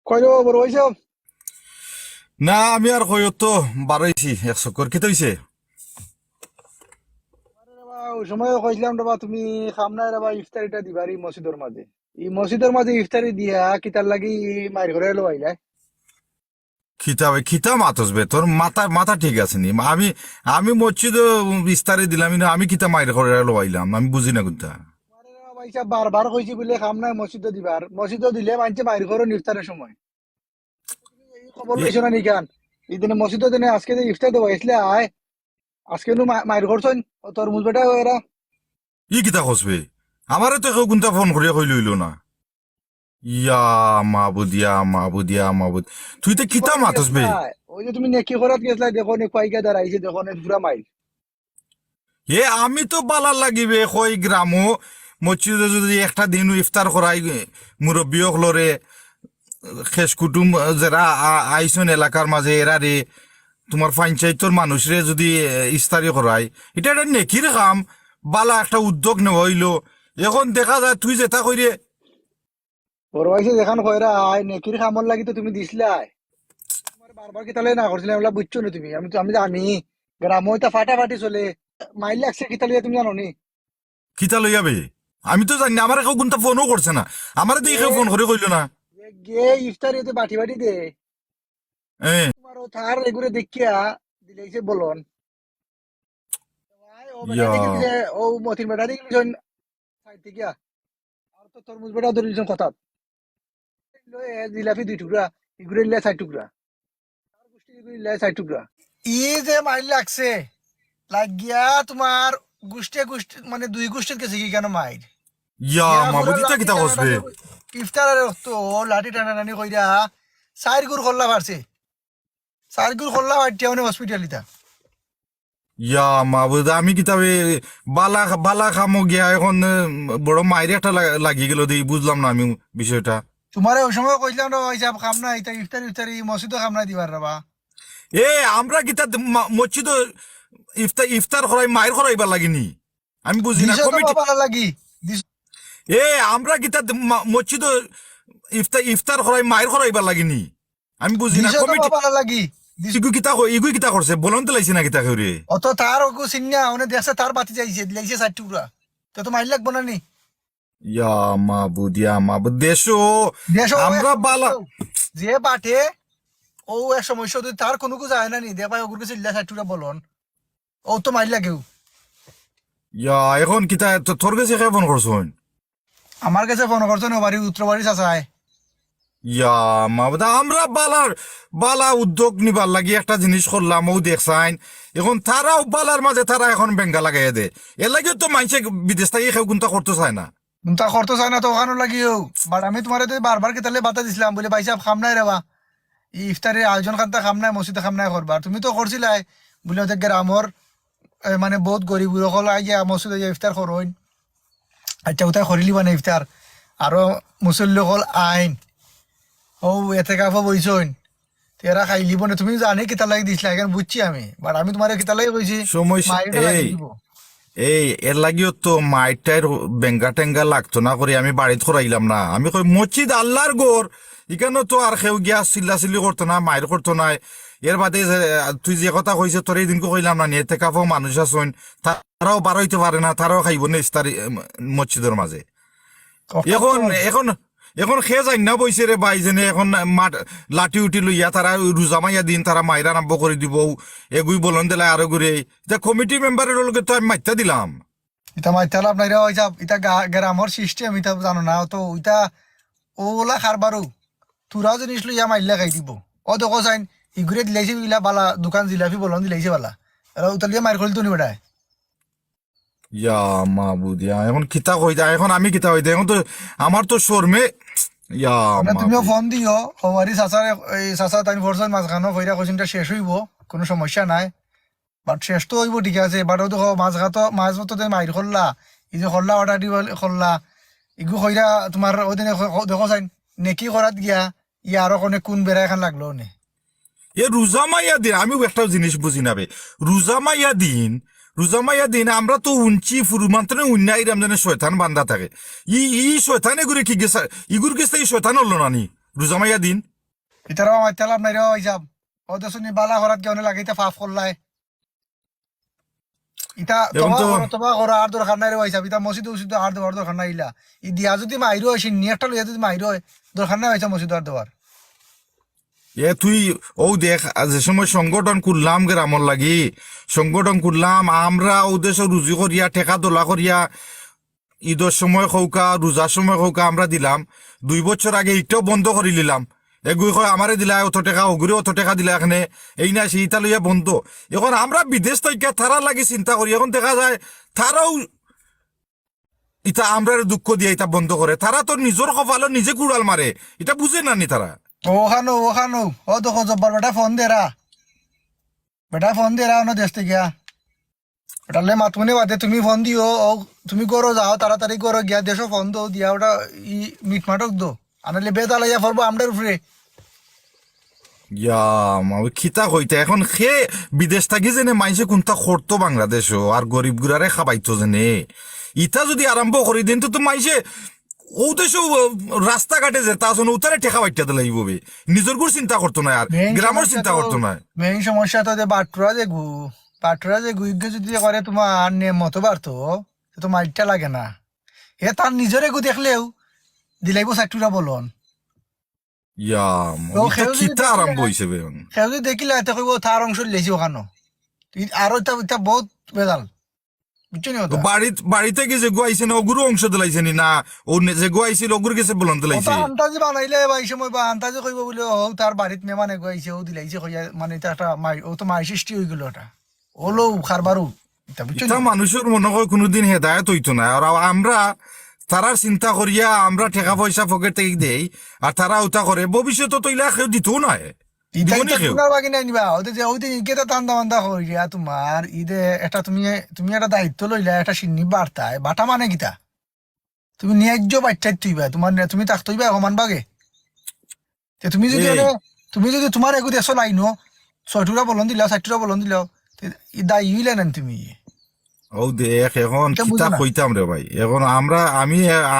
কইলো বড় হইছে। না আমি আর কই তো বাড়াইছি 100 কি হইছে। আরে বাবা ওই সময় কইছিলাম বাবা তুমি খামনায় বাবা ইফতারিটা দিবারি মসজিদের মাঝে। এই মসজিদের মাঝে ইফতারি দিয়া কিতার লাগি মাইর ঘরে এলো আইলা। খিতা ভাই খিতা মাতসবে তোর মাথা মাথা ঠিক আছে নি আমি আমি মসজিদ বিস্তারে দিলাম না আমি কিতা মাইর করে লইলাম আমি বুঝি না কোনটা। আরে বাবা ইসা বারবার কইছি বলে খামনায় মসজিদে দিবার মসজিদে দিলে মানছে মাইর ঘরে ইফতারের সময়। এই খবর এ লইছো না নিকান। এই দিনে মসজিদে দিনে আজকে যে ইফতার দেবো আসলে আয়। আজকে নু মাইর ঘরছন তোর মুজ বেটা এরা। ই কিতা খসবে আমারে তো কেউ কোনটা ফোন করে কই লইল না। ইয়া মাবুদিয়া মাবুদিয়া মাবুদ তুই তো নেকি কিতা খরাত মাতসবে। গেছলা। ওই যে তুমি নেকি খরাত গেছলা দেখো নে কয়গা দাঁড়াইছে দেখো নে পুরা মাইল। আমি তো বালার লাগিবে কই গ্রামও মসজিদে যদি একটা দিন ইফতার করাই মুরব্বী হলরে শেষ কুটুম যারা আইসন এলাকার মাঝে এরারে তোমার পঞ্চায়েতর মানুষরে যদি ইস্তারি করায় এটা একটা নেকির কাম। বালা একটা উদ্যোগ নেওয়া হইলো। এখন দেখা যায় তুই যেটা কইরে বড় ভাইসে যেখান কয়রা আয় নেকির খামর লাগি তো তুমি দিছিলাই। তোমার বারবার কি তাহলে না করছিলাম এগুলা বুঝছো না তুমি আমি জানি। গ্রাম হইতা ফাটাফাটি চলে। মাইল লাগছে কি তাহলে তুমি জানো নি। খিতা লই যাবে। আমি তো জানি না আমার কেউ কোনটা ফোনও করছে না আমার দিয়ে কেউ ফোন করে কইলো না। গে ইফতারি হতে বাটি বাটি দে। হ্যাঁ তোমার ও থার এগুলো দেখিয়া দিলেইছে বলন। ভাই, ও বেটা ইয়া দেখি দিছে ও মতিন বেটা দেখি দিছেন সাইড থেকে আর তো তরমুজ বেটা ধরে দিছেন কথা। জিলাপি 2 টুকরা এগুলো লিয়া 4 টুকরা আর গোষ্ঠী এগুলো লিয়া 4 টুকরা। ই যে মাইল লাগছে লাগিয়া তোমার গোষ্ঠী গোষ্ঠী মানে 2 গোষ্ঠীর কাছে কি কেন মাইর। ইয়া গিয়া পুরা মাবুদিটা লাঠি কিতা কসবে। টানাটানি ইফতারের রক্ত লাঠি টানাটানি কইরা 4 গুড় খোল্লা পারছে। 4 গুড় খোল্লা পারছে মানে হসপিটালিতা। ইয়া মাবুদ আমি কিতাবে বালা বালা খামো গিয়া এখন বড় মাইরে একটা লাগি গেল দেই বুঝলাম না আমি বিষয়টা। তোমারে ওই সময় কইলাম না হিসাব খাম না এটা ইফতারি ইফতারি মসজিদও খাম না দিবার রাবা। এ আমরা কিতা মসজিদ ইফতার ইফতার করাই মায়ের করাইবার লাগিনি আমি বুঝি না দিছো তো কমিটি। বাবা লাগি দিছো এ আমরা কিতা মসজিদ ইফতার ইফতার করাই মায়ের করাইবার লাগিনি আমি বুঝি না দিছো তো কমিটি। বাবা লাগি দিছো। ইগু কিতা করছে বলন তো লাইছে না কিতা করে। অত তার ওগু সিন্না ওনে দেখছে তার বাতি যাইছে দিলাইছে 4 টুকরা। তো মাইল লাগবো না নি। ইয়া মাবুদ দেশো দেশ ও এক আমরা বালা। সমস্যা যে বাটে ও এক সমস্যা যদি তার কোনো কিছু যায় না নি দেখ ভাই ওগুলো কাছে ইল্লা 4 টুকরা বলন ও তো মাইল লাগেও। ইয়া এখন কিতা তোর কাছে কে ফোন করছুন। আমার কাছে ফোন করছো না বাড়ি উত্তর বাড়ি চাচায়। ইয়া মাবুদা আমরা বালার বালা উদ্যোগ নিবার লাগি একটা জিনিস করলাম ও দেখছাইন এখন তারাও বালার মাঝে তারা এখন বেঙ্গা লাগাই দে এর লাগে তো মানুষে বিদেশ থেকে কেউ কোনটা করতে চায় না। তা করতে চায় না তো ওখানে লাগিও বাট আমি তোমার বারবার কে তাহলে বাতা দিছিলাম বলে ভাই সাহেব খাম নাই রেবা ইফতারের আয়োজন খান্তা খাম নাই মসজিদে খাম নাই করবার তুমি তো করছিলাই বলে ওদের গ্রামর মানে বহুত গরিব সকল আইয়া মসজিদে ইফতার করইন। আচ্ছা ওটাই করিলি মানে ইফতার আরো মুসল্লি সকল আইন ও এতে কাপা বইছইন তেরা খাইলিব না তুমি জানি কিতা লাগি দিছিলা এখন বুঝছি আমি বাট আমি তোমার কিতা লাগি কইছি সমস্যা মাইটা লাগি এই দিব। এই এর লাগিও তো মাইটার বেঙ্গা টেঙ্গা লাগতো না করে আমি বাড়িতে করাইলাম না আমি কই মসজিদ আল্লাহর গোর এখানে তো আর কেউ গিয়া চিল্লা করতো না মায়ের করতো না। এর বাদে তুই যে কথা কইছে তোর এই দিনকে কইলাম না নিয়ে কাপো মানুষ আছেন তারাও বার হইতে পারে না তারাও খাইব না ইস্তারি মসজিদের মাঝে। এখন এখন এখন খে যাই না বইছে রে ভাই যেনে এখন মাঠ লাঠি উঠি লইয়া তারা রোজা মাইয়া দিন তারা মাইরা আরম্ভ করে দিব এগুই বলন দিলে আরো ঘুরে এটা কমিটি মেম্বারের লোকে তো আমি মাইতা দিলাম। ইতা মাইতে লাভ নাই রে ওইসব ইতা গ্রামর সিস্টেম ইতা জানো না তো ওইটা ওলা খারবারও তোরাও জিনিস লইয়া মাইল্লা খাই দিব ও দেখো চাইন ইগুরে দিলাইছে ইলা বালা দোকান জিলাপি বলন দিলাইছে বালা এরা উতালিয়া মাইর করলি তো নি বেটায়। ইয়া মাবুদিয়া এখন কিতা কই দা এখন আমি কিতা হই দে এখন তো আমার তো শর্মে। ইয়া মানে তুমিও মাবুদ ফোন দিও হবারি চাচারে এই চাচা তাই ফরছেন মাঝখানো কইরা কইছিনটা শেষ হইব কোনো সমস্যা নাই বাট শেষ তো হইব ঠিক আছে বাট ও দেখো মাঝ মতো মাইর করলা এই যে করলা অর্ডার দিব করলা ইগু কইরা তোমার ওই দিনে দেখো চাইন নেকি করাত গিয়া ইয়া আরো কোনে কোন বেড়া এখন লাগলো নে। এ রোজা মাইয়া দিন আমি একটা জিনিস বুঝি না বে রোজা মাইয়া দিন আমরা তো উঞ্চি ফুরুমান্তরে উন্নাই রামজানে শয়তান বান্ধা থাকে ই ই শয়তানে ঘুরে কি গেছে ইগুর গেছে এই শয়তান হলো না নি রোজা মাইয়া দিন। ইতারাও আমার তেলাপ নাই রে হিসাব ওদের শুনি বালা করাত কেউ লাগে ইতা ফাফ করলাই ইটা এখন তো তোমা করো আর দরকার নাই রে হিসাব ইতা মসজিদ উসিদ আর দেওয়ার দরকার নাই ইলা ই দিয়া যদি মাইরো হয় সিন্নি একটা লইয়া যদি মাইরো হয় দরকার নাই হয়েছে মসজিদ আর দেওয়ার তুই ও দেখ যে সময় সংগঠন করলাম গ্রামর লাগি সংগঠন করলাম আমরা উদ্দেশ্য রুজি করিয়া ঠেকা দোলা করিয়া ঈদের সময় হৌকা রোজার সময় হৌকা আমরা দিলাম 2 বছর আগে ইটাও বন্ধ করে নিলাম এগুই কয় আমারে দিলা অত টাকা ওগুরি অত টাকা দিলা এখানে এই না সেইটা লইয়া বন্ধ এখন আমরা বিদেশ থেকে তারা লাগি চিন্তা করি এখন দেখা যায় তারাও ইটা আমরা দুঃখ দিয়ে এটা বন্ধ করে তারা তো নিজের কপালে নিজে কুড়াল মারে এটা বুঝে না নি তারা ওখানো ও দেখো জব্বার বেটা ফোন দে রা দেশ থেকে বেটালে মাতুনে বাদে তুমি ফোন দিও ও তুমি করো যাও তাড়াতাড়ি করো গিয়া দেশো ফোন দো দিয়া ওটা ই মিট মাটক দো আনালে বেদা লাইয়া পড়বো আমরার উপরে ইয়া মাও খিতা হইতে এখন খে বিদেশ থাকি যেনে মাইসে কোনটা করতো বাংলাদেশও আর গরিব গুড়ারে খাবাইতো যেনে ইটা যদি আরম্ভ করি দিন তো মাইসে ও দেশও রাস্তাঘাটে যে তা শুনে উতারে ঠেকা বাইটা লাগব নিজের গুড় চিন্তা করতো না আর গ্রামের চিন্তা করতো না মেইন সমস্যা তো যে বাটুরা যে গুইগে যদি করে তোমার নেম মতো পারতো তো মাইটটা লাগে না এ তার নিজরে গু দেখলেও দিলাইব সাইটুরা বলন ইয়া খিতা আরম্ভ হইছে সেও যদি দেখিলে এতে কইব তার অংশ লেছি ওখানো আর এটা বহুত বেজাল বুঝছো নি ওটা বাড়িতে গেছে গুয়াইছে না ওগুরু অংশ দিলাইছে নি না ও যে গুয়াইছিল ওগুর গেছে বলন দিলাইছে আন্তাজি বানাইলে বা এই সময় বা আন্তাজি কইব বলে ও তার বাড়িত মেমানে গুয়াইছে ও দিলাইছে কইয়া মানে এটা একটা মাই ও তো মাই সৃষ্টি হয়ে গেল ওটা ওলো খারবারু এটা বুঝছো এটা মানুষের মনে হয় কোনোদিন হেদায়ত হইতো না আর আমরা তারার চিন্তা করিয়া আমরা টাকা পয়সা পকেট থেকে দেই আর তারা ওটা করে ভবিষ্যতে তো ইলা কেউ দিতেও না তোমার ঈদে এটা তুমি একটা দায়িত্ব লইলা একটা সিন্নি বার্তায় বাটা মানে কিতা তুমি ন্যায্য বাচ্চাই তুইবা তোমার তুমি তাক তুইবা সমান বাগে তুমি যদি তোমার এগু দেশ লাইনো 6টুরা বলন দিলাও 7টুরা বলন দিলাও দায়ী হইলে নেন তুমি ও দেখ এখন কিতা কইতাম রে ভাই এখন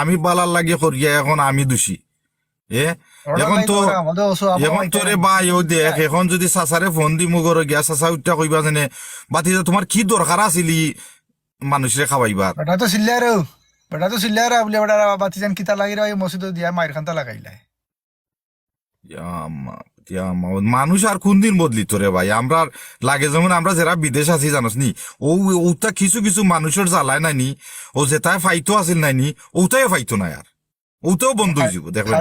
আমি বালার লাগে করিয়া এখন আমি দোষী এখন তো রে ভাই ও দেখ এখন যদি চাচারে ফোন দি মুগর গিয়া চাচা উঠা কইবা জানে বাতি তোমার কি দরকার আসিলি মানুষরে খাওয়াইবা বেটা তো সিল্লারে বলে বেটা বাতি যেন কিতা লাগি রে মসজিদ দিয়া মায়ের খান্তা লাগাইলাই মানুষ আর কোন দিন বদলিত রে ভাই আমরা লাগে যেমন আমরা যারা বিদেশ আছি জানোস নি ওটা কিছু কিছু মানুষের জ্বালায় নাইনি ও যেটাই ফাইতো আছিল নাইনি ওটাই ফাইতো না আর ওটাও বন্ধ হয়ে যাব দেখবেন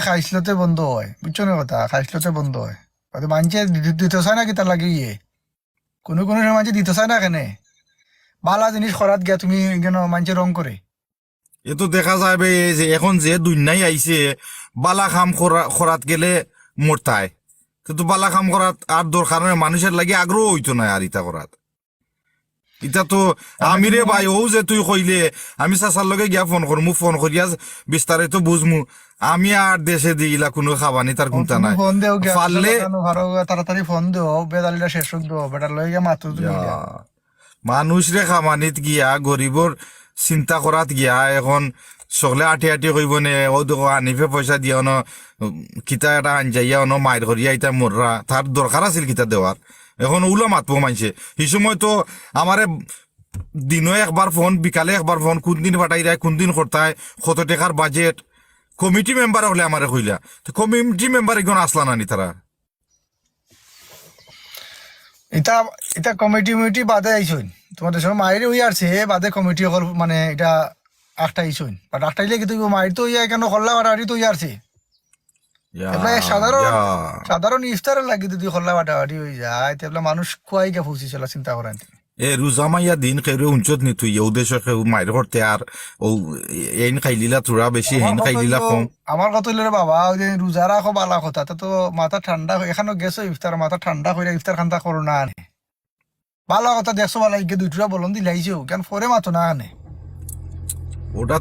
খাইসলতে বন্ধ হয় বুঝছো না কথা খাইসলতে বন্ধ হয় মানছে দিতে চায় না কি তার লাগে কোনো সময় মানছে দিতে চায় না কেনে বালা জিনিস খরাত গিয়া তুমি কেন মানছে রং করে এ তো দেখা যাবে যে এখন যে দুনিয়ায় আইছে বালা খাম খরাত গেলে মরতায় কিন্তু বালা খাম করাত আর দরকার মানুষের লাগে আগ্রহ হইতো না আর ইটা করাত ইটা তো আমি রে ভাই ও যে তুই কইলে আমি চাচার লগে গিয়া ফোন করমু ফোন করিয়া বিস্তারিত বুঝমু আমি আর দেশে দিলা কোনো খাবানি তার কোনটা নাই পারলে তাড়াতাড়ি ফোন দেও বেদালিটা শেষ দেও বেটার লগে গিয়া মাত্র মানুষ রে খামানিত গিয়া গরিবর চিন্তা করাত গিয়া এখন সকলে আটি কইব নে ও দেখো আনিফে পয়সা দিয়া ন কিতা এটা আনজাইয়া ন মায়ের করিয়া ইটা মররা তার দরকার আছিল কিতা দেওয়ার এখন উলা মাতবো মানছে সেই সময় তো আমারে দিনও একবার ফোন বিকালে একবার ফোন কোন দিন পাঠাই দেয় কোন দিন করতায় কত টাকার বাজেট কমিটি মেম্বার হলে আমারে কইলা তো কমিটি মেম্বার এখন আসলা নানি তারা এটা কমিটি বাদে আইসইন তোমাদের সময় মায়ের ওই আসছে বাদে কমিটি হল মানে এটা একটা আইসইন বাট একটা আইলে কিন্তু মায়ের তো ইয়া কেন করলা বাটাবাটি তো ইয়া আসছে সাধারণ ইফতারের লাগে যদি করলা বাটাবাটি হয়ে যায় তাহলে মানুষ খুয়াই গে ফুসি চলা চিন্তা করেন রোজা মাইয়া দিন খেয়ে উঞ্চত নি তুই উদ্দেশ্য খেয়ে মায়ের করতে আর ও এইন খাইলিলা তোরা বেশি হেন খাইলিলা কম আমার কথা হইলে বাবা ওই যে রোজা রাখো বালা কথা তো মাথা ঠান্ডা এখানে গেছো ইফতার মাথা ঠান্ডা করে ইফতার খান্তা করো না আনে বালা কথা দেখছো বালা ইকে 2টা বলন দিলাইছো কেন পরে মাথো না আনে ওটা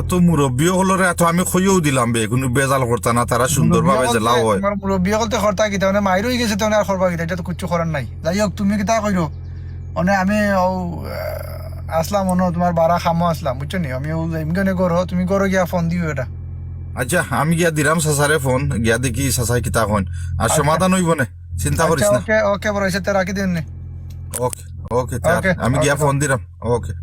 তো মুরব্বী হলো রে এত আমি খইও দিলাম বে কোনো বেজাল করতা না তারা সুন্দর ভাবে জেলাও হয় মুরব্বী হলতে খরতা কি তাহলে মাইর হয়ে গেছে তাহলে আর করবা কি এটা তো কিছু করার নাই যাই হোক তুমি কি তা কইরো মানে আমি আসলাম মনে তোমার বারা খামো আসলাম বুঝছো নি আমি এমনি করো তুমি করো গিয়া ফোন দিও এটা আচ্ছা আমি গিয়া দিলাম চাচারে ফোন গিয়া দেখি চাচাই কিতা কন আর সমাধান হইব না চিন্তা করিস আচ্ছা না ওকে ওকে বড় এসে রাখি দিন নে ওকে ওকে Okay, আমি গিয়া okay, ফোন দিলাম ওকে